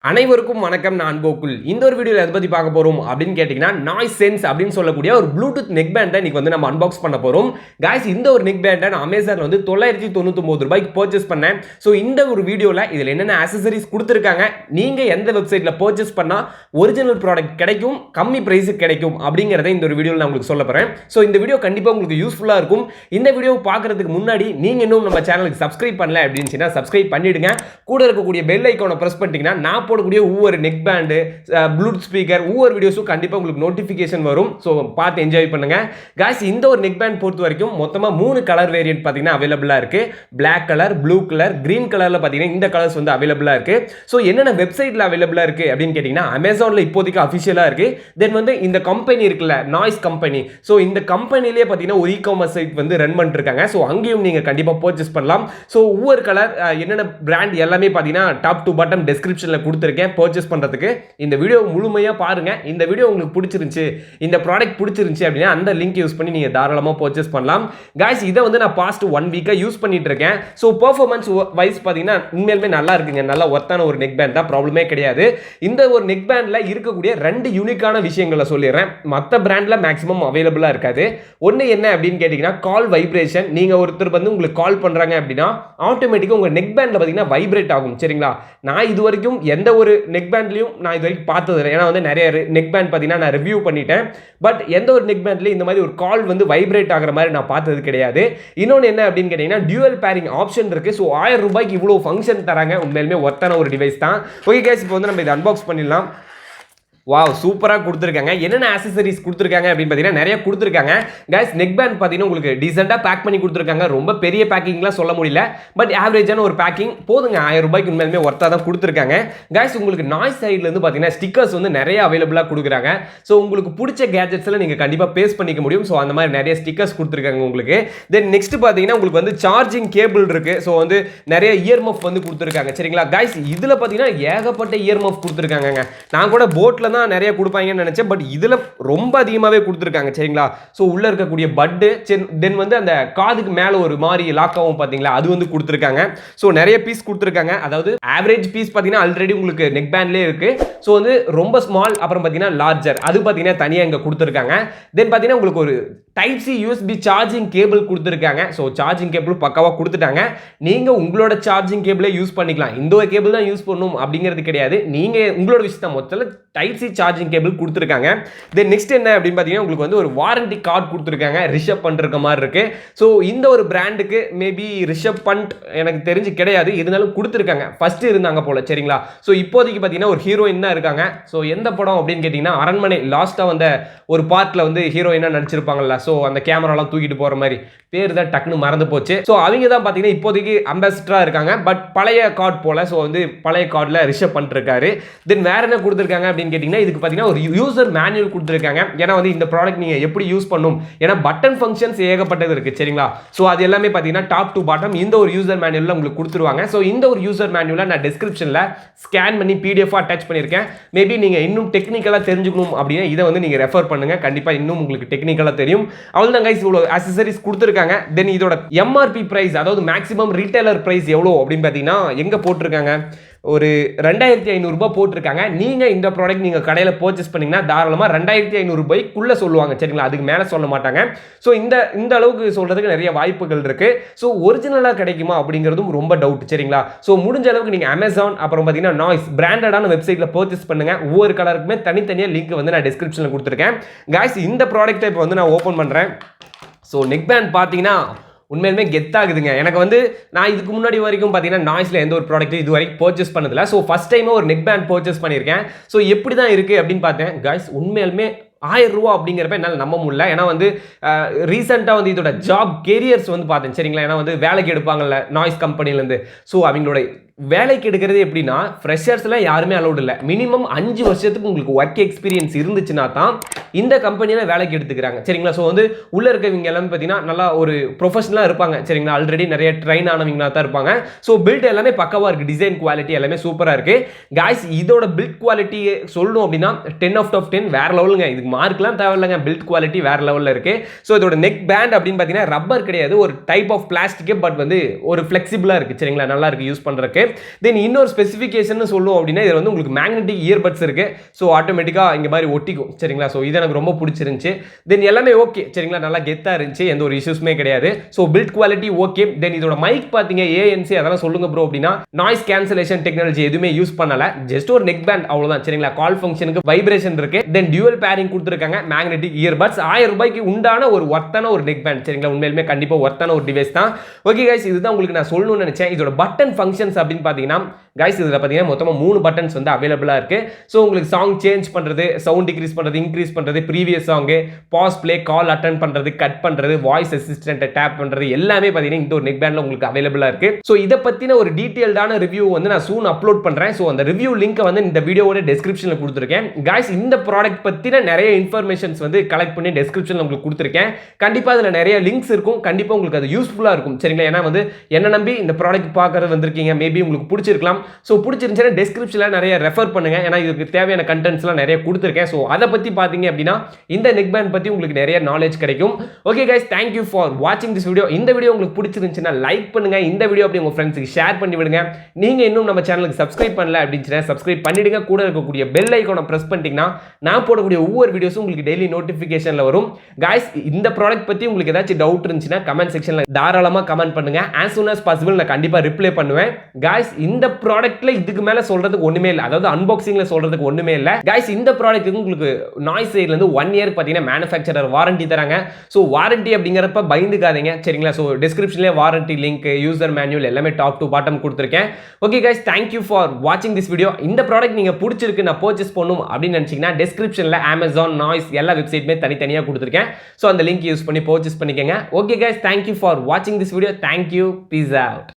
அனைவருக்கும் வணக்கம். நான் கோகுல். இந்த ஒரு வீடியோல எத பத்தி பார்க்க போறோம் அப்படின்னு கேட்டீங்கன்னா, நாய்ஸ் சென்ஸ் அப்படின்னு சொல்லக்கூடிய ஒரு ப்ளூடூத் நெக் பேண்ட இன்னைக்கு வந்து நம்ம அன்பாக்ஸ் பண்ண போறோம். காய்ஸ் இந்த ஒரு நெக் பேண்ட நான் அமேசான்ல வந்து ரூ. 999 பர்ச்சேஸ் பண்ணேன். சோ இந்த ஒரு வீடியோல இதுல என்னென்ன ஆக்சஸரீஸ் கொடுத்திருக்காங்க, நீங்க எந்த வெப்சைட்ல பர்ச்சேஸ் பண்ணா ஒரிஜினல் ப்ராடக்ட் கிடைக்கும், கம்மி பிரைஸ்க்கு கிடைக்கும் அப்படிங்கறத இந்த ஒரு வீடியோல நான் உங்களுக்கு சொல்லப் போறேன். சோ இந்த வீடியோ கண்டிப்பா உங்களுக்கு யூஸ்ஃபுல்லா இருக்கும். இந்த வீடியோ பார்க்கிறதுக்கு முன்னாடி நீங்க இன்னும் நம்ம சேனலுக்கு சப்ஸ்கிரைப் பண்ணல அப்படினா சப்ஸ்கிரைப் பண்ணிடுங்க. கூட இருக்கக்கூடிய பெல் ஐகானை பிரஸ் பண்ணிட்டீங்கன்னா நான் போடக்கூடிய ஒவ்வொரு நெக் பேண்ட், ப்ளூடூத் ஸ்பீக்கர், ஒவ்வொரு வீடியோஸும் கண்டிப்பா உங்களுக்கு நோட்டிஃபிகேஷன் வரும். ஸோ பார்த்து என்ஜாய் பண்ணுங்க. காய்ஸ் இந்த ஒரு நெக் பேண்ட் பொறுத்த வரைக்கும் மொத்தமாக 3 கலர் வேரியன்ட் பார்த்தீங்கன்னா அவைலபிளாக இருக்கு. Black colour, blue colour, green கலரில் பார்த்தீங்கன்னா இந்த கலர்ஸ் வந்து அவைலபிளாக இருக்கு. ஸோ என்னென்ன வெப்சைட்டில் அவைலபிளாக இருக்கு அப்படின்னு கேட்டிங்கன்னா, அமேசானில் இப்போதைக்கு அஃபிஷியலாக இருக்கு. தென் வந்து இந்த கம்பெனி இருக்குல்ல, நாய்ஸ் கம்பெனி. ஸோ இந்த கம்பெனிலேயே பார்த்தீங்கன்னா ஒரு இ-காமர்ஸ் சைட் வந்து ரன் பண்ணிட்டு இருக்காங்க. ஸோ அங்கேயும் நீங்கள் கண்டிப்பாக பர்ச்சேஸ் பண்ணலாம். ஸோ ஒவ்வொரு கலர் என்னென்ன பிராண்ட் எல்லாமே பார்த்தீங்கன்னா டாப் டு பாட்டம் டெஸ்கிரிப்ஷனில் கொடுத்துருக்கேன். பர்ச்சேஸ் பண்றதுக்கு இந்த வீடியோ முழுமையா பாருங்க. இந்த வீடியோ உங்களுக்கு பிடிச்சிருந்துச்சு, இந்த ப்ராடக்ட் பிடிச்சிருந்துச்சு அப்படின்னா அந்த லிங்க் யூஸ் பண்ணி நீங்க தாராளமா பர்ச்சேஸ் பண்ணலாம். गाइस இத வந்து நான் பாஸ்ட் 1 வீக்கா யூஸ் பண்ணிட்டு இருக்கேன். சோ பெர்ஃபார்மன்ஸ் வைஸ் பாத்தீங்கன்னா உண்மையிலேயே நல்லா இருக்குங்க. நல்ல ஒர்த்தான ஒரு நெக் பேண்ட் தான், ப்ராப்ளமே கிடையாது. இந்த ஒரு நெக் பேண்ட்ல இருக்கக்கூடிய ரெண்டு யூனிக்கான விஷயங்களை சொல்லிடுறேன். மத்த பிராண்ட்ல மேக்ஸிமம் அவைலபிளா இருக்காது. ஒன்னு என்ன அப்படின்னு கேட்டீங்கன்னா, கால் வைப்ரேஷன். நீங்க ஒருத்தர் வந்து உங்களுக்கு கால் பண்றாங்க அப்படின்னா ஆட்டோமேட்டிக்கா உங்க நெக் பேண்ட்ல பாத்தீங்கன்னா வைப்ரேட் ஆகும். சரிங்களா? நான் இது வரைக்கும் எந்த ஒரு நெக் பேண்ட்லயும் நான் இது வரைக்கும் பார்த்தது இல்லை. ஏன்னா வந்து நிறைய நெக் பேண்ட் பார்த்தீங்கன்னா நான் ரிவ்யூ பண்ணிட்டேன். பட் எந்த ஒரு நெக் பேண்ட்லயும் இந்த மாதிரி ஒரு கால் வந்து வைப்ரேட் ஆகிற மாதிரி நான் பார்த்தது கிடையாது. இன்னொன்று என்ன அப்படின்னு கேட்டீங்கன்னா, டியூவல் பேரிங் ஆப்ஷன் இருக்கு. ஸோ ரூ. 1000 இவ்வளோ ஃபங்க்ஷன் தராங்க. உண்மையிலுமே ஒர்த்தான ஒரு டிவைஸ் தான். ஓகே கேஸ், இப்போ வந்து நம்ம இதை அன்பாக்ஸ் பண்ணிடலாம். வாவ், சூப்பரா கொடுத்திருக்காங்க. என்னென்ன ஆக்சஸரீஸ் கொடுத்திருக்காங்க அப்படின்னு பார்த்தீங்கன்னா நிறைய கொடுத்திருக்காங்க. गाइस நெக் பேண்ட் பார்த்தீங்கன்னா உங்களுக்கு டீசெண்டா பேக் பண்ணி கொடுத்திருக்காங்க. ரொம்ப பெரிய பேக்கிங்லாம் சொல்ல முடியல. பட் ஆவரேஜான ஒரு பேக்கிங் போதுங்க. ரூ. 1000 உண்மையிலேயே ஒர்த்தா தான் கொடுத்திருக்காங்க. गाइस உங்களுக்கு நாய்ஸ் சைடுல இருந்து பார்த்தீங்கன்னா ஸ்டிக்கர்ஸ் வந்து நிறைய அவைலபிளா கொடுக்குறாங்க. ஸோ உங்களுக்கு பிடிச்ச கேஜெட்ஸ்ல நீங்க கண்டிப்பா பேஸ்ட் பண்ணிக்க முடியும். ஸோ அந்த மாதிரி நிறைய ஸ்டிக்கர்ஸ் கொடுத்திருக்காங்க உங்களுக்கு. தென் நெக்ஸ்ட் பார்த்தீங்கன்னா உங்களுக்கு வந்து சார்ஜிங் கேபிள் இருக்கு. ஸோ வந்து நிறைய இயர் மஃப் வந்து கொடுத்திருக்காங்க. சரிங்களா? गाइस இதுல பார்த்தீங்கன்னா ஏகப்பட்ட இயர் மஃப் கொடுத்திருக்காங்க. நான் கூட போட்ல நிறைய கொடுப்பாங்கன்னு நினைச்சேன். பட் இதுல ரொம்ப அதிகமாவே கொடுத்திருக்காங்க. சரிங்களா? சோ உள்ள இருக்கக்கூடிய பட் தென் வந்து அந்த காதுக்கு மேல ஒரு மாதிரி லாக் ஆகும் பாத்தீங்களா, அது வந்து கொடுத்திருக்காங்க. சோ நிறைய பீஸ் கொடுத்திருக்காங்க. அதாவது ஆவரேஜ் பீஸ் பாத்தீங்கன்னா ஆல்ரெடி உங்களுக்கு நெக் பேண்ட்லயே இருக்கு. சோ வந்து ரொம்ப ஸ்மால், அப்புறம் பாத்தீங்கன்னா லார்ஜர், அது பாத்தீங்கன்னா தனியா இங்க கொடுத்திருக்காங்க. தென் பாத்தீங்கன்னா உங்களுக்கு ஒரு type C USB charging cable கொடுத்திருக்காங்க. சோ சார்ஜிங் கேபிள் பக்காவா கொடுத்துட்டாங்க. நீங்க உங்களோட சார்ஜிங் கேபிளை யூஸ் பண்ணிக்கலாம். இந்த ஒரு கேபிள் தான் யூஸ் பண்ணணும் அப்படிங்கிறது கிடையாது. நீங்க உங்களோட விஷயம் மொத்தத்துல டைப் சி சார்ஜிங் கேபிள் கொடுத்திருக்காங்க. தென் நெக்ஸ்ட் என்ன அப்படின்னு பாத்தீங்கன்னா உங்களுக்கு வந்து ஒரு வாரண்டி கார்டு கொடுத்திருக்காங்க. ரிஷப் பண்ற மாதிரி இருக்கு. சோ இந்த ஒரு பிராண்டுக்கு மேபி ரிஷப் பண்ட் எனக்கு தெரிஞ்சு கிடையாது, இருந்தாலும் கொடுத்திருக்காங்க. ஃபர்ஸ்ட் இருந்தாங்க போல. சரிங்களா? சோ இப்போதைக்கு பாத்தீங்கன்னா ஒரு ஹீரோயின் தான் இருக்காங்க. சோ எந்த படம் அப்படின்னு கேட்டீங்கன்னா, அரண்மனை லாஸ்டா வந்த ஒரு பார்ட்ல வந்து ஹீரோயினா நடிச்சிருப்பாங்கல்ல. சோ அந்த கேமராலாம் தூக்கிட்டு போற மாதிரி, பேர் தான் டக்குன்னு மறந்து போச்சு. சோ அவங்க தான் பாத்தீங்கன்னா இப்போதைக்கு அம்பாசிடரா இருக்காங்க. பட் பழைய கார்டு போல. சோ வந்து பழைய கார்டுல ரிஷப் பண்ணிருக்காரு. தென் வேற என்ன கொடுத்திருக்காங்க அப்படின்னு கேட்டீங்கன்னா, இதுக்கு பாத்தீங்கன்னா ஒரு யூசர் மேனுவல் கொடுத்திருக்காங்க. ஏன்னா வந்து இந்த ப்ராடக்ட் நீங்க எப்படி யூஸ் பண்ணணும், ஏன்னா பட்டன் ஃபங்க்ஷன்ஸ் ஏகப்பட்டது இருக்கு. சரிங்களா? சோ அது எல்லாமே பாத்தீங்கன்னா டாப் டு பாட்டம் இந்த ஒரு யூசர் மேனுவல்ல உங்களுக்கு கொடுத்துருவாங்க. சோ இந்த ஒரு யூசர் மேனுவலை நான் டிஸ்கிரிப்ஷன்ல ஸ்கேன் பண்ணி PDF அட்டாச் பண்ணிருக்கேன். மேபி நீங்க இன்னும் டெக்னிக்கலா தெரிஞ்சுக்கணும் அப்படின்னா இதை வந்து நீங்க ரெஃபர் பண்ணுங்க. கண்டிப்பா இன்னும் உங்களுக்கு டெக்னிக்கலா தெரியும். அவ்வளவுதான் गाइस, இவ்வளவு ஆக்சஸரீஸ் கொடுத்திருக்காங்க. தென் இதோட MRP பிரைஸ், அதாவது மேக்ஸிமம் ரீட்டைலர் பிரைஸ் எவ்வளவு அப்படின்னு பாத்தீங்கன்னா எங்க போட்டிருக்காங்க, ஒரு 2500 ரூபாய் போட்டிருக்காங்க. நீங்க இந்த ப்ராடக்ட் நீங்க கடையில பர்ச்சேஸ் பண்ணீங்கன்னா தாராளமா 2500 ரூபாய்க்குள்ள சொல்லுவாங்க. சரிங்களா? அதுக்கு மேல சொல்ல மாட்டாங்க. சோ இந்த அளவுக்கு சொல்றதுக்கு நிறைய வாய்ப்புகள் இருக்கு. சோ ஒரிஜினலா கிடைக்குமா அப்படிங்கிறதும் ரொம்ப டவுட். சரிங்களா? சோ முடிஞ்ச அளவுக்கு நீங்க அமேசான், அப்புறம் பாத்தீங்கன்னா நாய்ஸ் பிராண்டடான வெப்சைட்ல பர்ச்சேஸ் பண்ணுங்க. ஒவ்வொரு கலருக்குமே தனித்தனியா லிங்க் வந்து நான் டிஸ்கிரிப்ஷன்ல கொடுத்திருக்கேன். गाइस இந்த ப்ராடக்ட்டை இப்போ வந்து நான் ஓபன் பண்றேன். சோ நெக் பேண்ட் பாத்தீங்கன்னா உண்மையிலுமே கெத்தாகுதுங்க. எனக்கு வந்து நான் இதுக்கு முன்னாடி வரைக்கும் பார்த்தீங்கன்னா நாய்ஸ்ல எந்த ஒரு ப்ராடக்ட் இது வரைக்கும் பர்ச்சேஸ் பண்ணதில்லை. ஸோ ஃபர்ஸ்ட் டைம் ஒரு நெக் பேண்ட் பர்ச்சேஸ் பண்ணியிருக்கேன். ஸோ எப்படி தான் இருக்குது அப்படின்னு பார்த்தேன். गाइस உண்மையிலுமே ரூ. 1000 அப்படிங்கிறப்ப என்னால் நம்ப முடியல. ஏன்னா வந்து ரீசெண்டாக வந்து இதோட ஜாப் கேரியர்ஸ் வந்து பார்த்தேன். சரிங்களா? ஏன்னா வந்து வேலைக்கு எடுப்பாங்கல்ல நாய்ஸ் கம்பெனிலேருந்து. ஸோ அவங்களோட வேலைக்கு எடுக்கிறது எப்படின்னா, ஃப்ரெஷர்ஸ்லாம் யாருமே அலௌட் இல்லை. மினிமம் 5 வருஷத்துக்கு உங்களுக்கு ஒர்க் எக்ஸ்பீரியன்ஸ் இருந்துச்சுன்னா தான் இந்த கம்பெனியில் வேலைக்கு எடுத்துக்கிறாங்க. சரிங்களா? ஸோ வந்து உள்ள இருக்கவங்க எல்லாமே பார்த்தீங்கன்னா நல்லா ஒரு ப்ரொஃபஷனலாக இருப்பாங்க. சரிங்களா? ஆல்ரெடி நிறைய ட்ரெயின் ஆனவங்களா தான் இருப்பாங்க. ஸோ பில்ட் எல்லாமே பக்கவாக இருக்குது. டிசைன் குவாலிட்டி எல்லாமே சூப்பராக இருக்குது. गाइस இதோட பில்ட் குவாலிட்டி சொல்லணும் அப்படின்னா 10 out of 10 வேற லெவலுங்க. இதுக்கு இதுக்கு மார்க்லாம் தேவையில்லைங்க, பில்ட் குவாலிட்டி வேற லெவலில் இருக்கு. ஸோ இதோட நெக் பேண்ட் அப்படின்னு பார்த்தீங்கன்னா ரப்பர் கிடையாது, ஒரு டைப் ஆஃப் பிளாஸ்டிக், பட் வந்து ஒரு ஃபிளெக்சிபிளாக இருக்கு. சரிங்களா, நல்லா இருக்கு யூஸ் பண்றதுக்கு. தென் இன்னொரு ஸ்பெசிஃபிகேஷன் சொல்லுவோம் அப்படின்னா இது வந்து உங்களுக்கு மேக்னெட்டிக் இயர்பட்ஸ் இருக்கு. ஸோ ஆட்டோமேட்டிக்கா இங்க மாதிரி ஒட்டிக்கும். சரிங்களா, ஸோ இது எனக்கு ரொம்ப பிடிச்சிருந்துச்சு. தென் எல்லாமே ஓகே. சரிங்களா, நல்லா கெத்தா இருந்துச்சு, எந்த ஒரு இஷ்யூஸ்மே கிடையாது. So build quality okay. Then இதோட மைக் பார்த்தீங்க ANC அதெல்லாம் சொல்லுங்க ப்ரோ அப்படின்னா நாய்ஸ் கேன்சலேஷன் டெக்னாலஜி எதுவுமே யூஸ் பண்ணல, ஜஸ்ட் ஒரு நெக் பேண்ட் அவ்வளவுதான். சரிங்களா, கால் ஃபங்க்ஷனுக்கு வைப்ரேஷன் இருக்கு. தென் டியூவல் பேரிங் கொடுத்துருக்காங்க, மேக்னெட்டிக் இயர்பட்ஸ். 1000 ரூபாய்க்கு உண்டான ஒரு ஒர்த்தான ஒரு நெக் பேண்ட். சரிங்களா, உண்மையிலுமே கண்டிப்பா ஒர்த்தான ஒரு டிவைஸ் தான். ஓகே கைஸ், இதுதான் உங்களுக்கு நான் சொல்லணும்னு நினைச்சேன். இதோட பட்டன் ஃபங்க்ஷன்ஸ் அப்படின்னு பார்த்தீங்கன்னா கைஸ் இதுல பார்த்தீங்கன்னா மொத்தமா 3 பட்டன்ஸ் வந்து அவைலபிளா இருக்கு. ஸோ உங்களுக்கு சாங் சேஞ்ச் பண்றது, சவுண்ட் டிக்ரீஸ் பண்றது, இன்க்ரீஸ் பண்றது, previous song, pause play, call attend பண்றது, கட் பண்றது, வாய்ஸ் அசிஸ்டன்ட் டேப் பண்றது எல்லாமே பார்த்தீங்கன்னா இந்த ஒரு நெக் பேண்ட்ல உங்களுக்கு அவைலபிளா இருக்கு. ஸோ இதை பத்தின ஒரு டீடைல்டான ரிவ்யூ வந்து நான் சூன் அப்லோட் பண்றேன். ஸோ அந்த ரிவ்யூ லிங்க் வந்து இந்த வீடியோவோட டெஸ்கிரிப்ஷன்ல கொடுத்துருக்கேன். கைஸ் இந்த ப்ராடக்ட் பத்தின நிறைய இன்ஃபர்மேஷன்ஸ் வந்து கலெக்ட் பண்ணி டெஸ்கிரிப்ஷன்ல உங்களுக்கு கொடுத்துருக்கேன். கண்டிப்பா அதுல நிறைய லிங்க்ஸ் இருக்கும், கண்டிப்பா உங்களுக்கு அது யூஸ்ஃபுல்லா இருக்கும். சரிங்களா, ஏன்னா வந்து என்ன நம்பி இந்த ப்ராடக்ட் பார்க்கறது வந்திருக்கீங்க, மேபி உங்களுக்கு பிடிச்சிருக்கலாம். ஸோ பிடிச்சிருந்துச்சுன்னா டெஸ்கிரிப்ஷன்ல நிறைய ரெஃபர் பண்ணுங்க, ஏன்னா இதுக்கு தேவையான கண்டென்ட்ஸ்லாம் நிறைய கொடுத்துருக்கேன். ஸோ அதை பத்தி பார்த்தீங்க அப்படின்னா இந்த நெக் பேண்ட் பத்தி உங்களுக்கு நிறைய நாலேஜ் கிடைக்கும். ஓகே கைஸ், தேங்க்யூ ஃபார் வாட்சிங் திஸ் வீடியோ. இந்த வீடியோ உங்களுக்கு பிடிச்சிருந்துச்சுன்னா லைக் பண்ணுங்க, இந்த வீடியோ அப்படி உங்க ஃப்ரெண்ட்ஸுக்கு ஷேர் பண்ணி விடுங்க. நீங்க இன்னும் நம்ம சேனலுக்கு சப்ஸ்கிரைப் பண்ணல அப்படின்னா சப்ஸ்கிரைப் பண்ணிடுங்க. கூட இருக்கக்கூடிய பெல் ஐகானை பிரஸ் பண்ணிட்டீங்கன்னா நான் போடக்கூடிய ஒவ்வொரு வீடியோஸும் உங்களுக்கு டெய்லி நோட்டிஃபிகேஷன்ல வரும். கைஸ் இந்த ப்ராடக்ட் பத்தி உங்களுக்கு ஏதாச்சும் டவுட் இருந்துச்சுன்னா கமெண்ட் செக்ஷன்ல தாராளமா கமெண்ட் பண்ணுங்க. as soon as possible நான் கண்டிப்பா ரிப்ளை பண்ணுவேன். கைஸ் இந்த ப்ராடக்ட்ல இதுக்கு மேல சொல்றதுக்கு ஒண்ணுமே இல்ல, அதாவது அன்பாக்சிங்ல சொல்றதுக்கு ஒண்ணுமே இல்ல. கைஸ் இந்த ப்ராடக்ட்டுக்கு உங்களுக்கு நாய்ஸ் சைடுல இருந்து 1 இயர் பாத்தீங்கன்னா மேனுஃபேக்சரர் வாரண்டி தராங்க. சோ வாரண்டி அப்படிங்கறப்ப பயந்துக்காதீங்க. சரிங்களா, சோ டிஸ்கிரிப்ஷன்ல வாரண்டி லிங்க், யூசர் மேனுவல் எல்லாமே டாப் டு பாட்டம் கொடுத்திருக்கேன். ஓகே கைஸ், தேங்க்யூ ஃபார் வாட்சிங் திஸ் வீடியோ. இந்த ப்ராடக்ட் நீங்க பிடிச்சிருக்கு, நான் பர்ச்சேஸ் பண்ணணும் அப்படின்னு நினைச்சீங்கன்னா டிஸ்கிரிப்ஷன்ல Amazon, நாய்ஸ் எல்லா வெப்சைட்மே தனித்தனியா கொடுத்திருக்கேன். சோ அந்த லிங்க் யூஸ் பண்ணி பர்ச்சேஸ் பண்ணிக்கங்க. ஓகே கைஸ், தேங்க்யூ ஃபார் வாட்சிங் this video. Thank you, peace out.